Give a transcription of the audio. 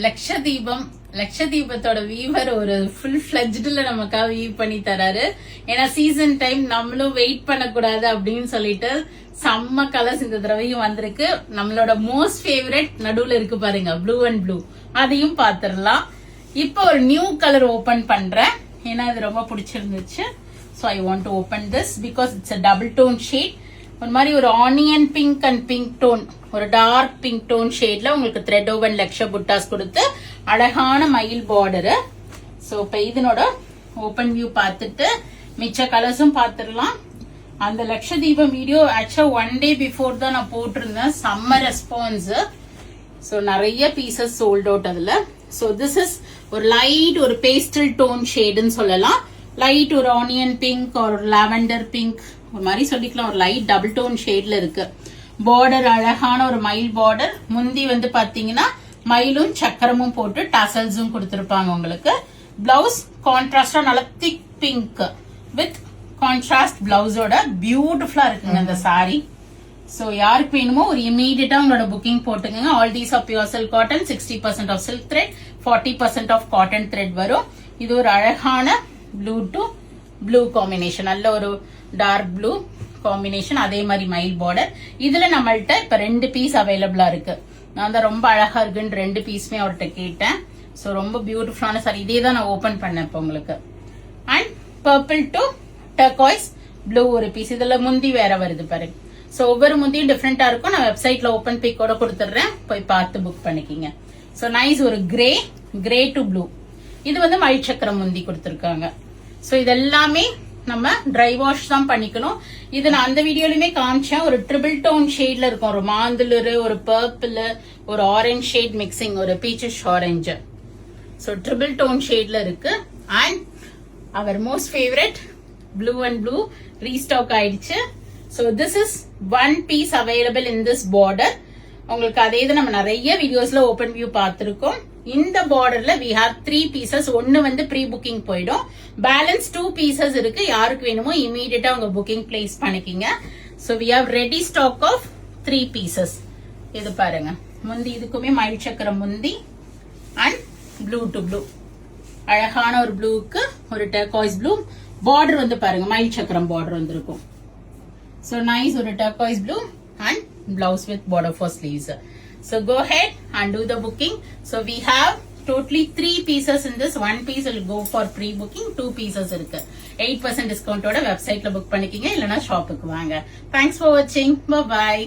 லட்சதீபத்தோட viewer ஒரு full ஃபிளஜ்டுல நமக்காக we've பண்ணி தராரு. ஏன்னா சீசன் டைம் நம்மளும் வெயிட் பண்ணக்கூடாது அப்படின்னு சொல்லிட்டு செம்ம கலர்ஸ் இந்த தடவையும் வந்திருக்கு. நம்மளோட மோஸ்ட் ஃபேவரட் நடுவுல இருக்கு பாருங்க, ப்ளூ அண்ட் ப்ளூ, அதையும் பாத்துடலாம். இப்போ ஒரு நியூ கலர் ஓபன் பண்றேன், ஏன்னா இது ரொம்ப பிடிச்சிருந்துச்சு. So I want to open this because it's a double tone shade. ஒரு மாதிரி ஒரு onion pink and pink tone, ஒரு டார்க் பிங்க் டோன் ஷேட்ல உங்களுக்கு த்ரெட் ஓவன் லக்ஷ புட்டாஸ் கொடுத்து அழகான மயில் பார்டரு. ஸோ இப்போ இதனோட ஓபன் வியூ பார்த்துட்டு மிச்ச கலர்ஸும் பார்த்துடலாம். அந்த லட்சதீபம் வீடியோ ஆக்சுவலா 1 day பிஃபோர் தான் நான் போட்டிருந்தேன். செம்ம ரெஸ்பான்ஸ். ஸோ நிறைய பீசஸ் சோல்ட் அவுட் அதுல. ஸோ திஸ் இஸ் ஒரு லைட் ஒரு பேஸ்டல் டோன் ஷேடுன்னு சொல்லலாம். லைட் ஒரு ஆனியன் பிங்க் ஒரு லாவெண்டர் பிங்க் ஒரு மாதிரி சொல்லிக்கலாம். ஒரு லைட் டபுள் டோன் ஷேட்ல இருக்கு. பார்டர் அழகான ஒரு மயில் பார்டர். முந்தி வந்து பாத்தீங்கன்னா மயிலும் சக்கரமும் போட்டு டசல்ஸும் கொடுத்திருப்பாங்க உங்களுக்கு. பிளவுஸ் கான்ட்ராஸ்டா நல்ல திக் பிங்க் வித் கான்ட்ராஸ்ட் பிளவுஸோட பியூட்டிஃபுல்லா இருக்குங்க இந்த சாரி. சோ யாருக்கு வேணுமோ ஒரு இமீடியட்டா உங்களோட புக்கிங் போட்டுங்க. All these of pure silk cotton, 60% of silk thread, 40% of cotton thread வரும். இது ஒரு அழகான ப்ளூ டு ப்ளூ காம்பினேஷன், நல்ல ஒரு டார்க் ப்ளூ காம்பினேஷன். அதே மாதிரி மயில் பார்டர். இதுல நம்மள்ட்ட இப்ப 2 பீஸ் அவைலபிளா இருக்கு. நான் தான் ரொம்ப அழகா இருக்குன்னு 2 பீஸுமே அவர்கிட்ட கேட்டேன். சோ ரொம்ப பியூட்டிஃபுல்லான சாரி. இதே தான் நான் ஓபன் பண்ணேன் இப்போ உங்களுக்கு. And purple to turquoise blue ஒரு பீஸ். இதுல முந்தி வேற வருது பாருங்க. சோ ஒவ்வொரு முந்தியும் டிஃப்ரெண்டா இருக்கும். நான் வெப்சைட்ல ஓபன் பிக்கோட கொடுத்துடுறேன், போய் பார்த்து புக் பண்ணிக்கிங்க. So nice. ஒரு கிரே டு ப்ளூ. இது வந்து மயில் சக்கரம் முந்தி கொடுத்திருக்காங்க. சோ இதெல்லாமே நம்ம ட்ரை வாஷ் தான் பண்ணிக்கணும். இது நான் அந்த வீடியோலயுமே காமிச்சேன். ஒரு ட்ரிபிள் டோன் ஷேட்ல இருக்கும். ஒரு மாந்துளு, ஒரு பர்பிள், ஒரு ஆரஞ்ச் ஷேட் மிக்சிங், ஒரு peachish orange. So triple tone ஷேட்ல இருக்கு. And our most favourite blue and blue restock ஆயிடுச்சு. So this is 1 piece available in this border. உங்களுக்கு அதே இது நம்ம நிறைய வீடியோஸ்ல ஓபன் வியூ பார்த்திருக்கோம். இந்த பார்டர்ல we have 3 pieces. ஒன்னு வந்து ப்ரீ புக்கிங் போயிடும். பேலன்ஸ் 2 pieces இருக்கு. யாருக்கு வேணுமோ இமீடியட்டா உங்க புக்கிங் பிளேஸ் பண்ணிக்கிங்க. So we have ready stock of 3 pieces. இது பாருங்க, முந்தி இதுக்குமே மயில் சக்கரம் முந்தி அண்ட் ப்ளூ டு ப்ளூ. அழகான ஒரு ப்ளூக்கு ஒரு டர்காய்ஸ் ப்ளூ பார்டர் வந்து பாருங்க, மயில் சக்கரம் பார்டர் வந்திருக்கும். So nice, ஒரு turquoise blue and blouse with border for sleeves. So go ahead and do the booking. So we have totally 3 pieces in this. 1 piece will go for pre-booking. 2 pieces இருக்கு. 8% discount ஓட வெப்சைட்ல book பண்ணிக்கிங்க, இல்லனா ஷாப்புக்கு வாங்க. Thanks for watching. Bye bye.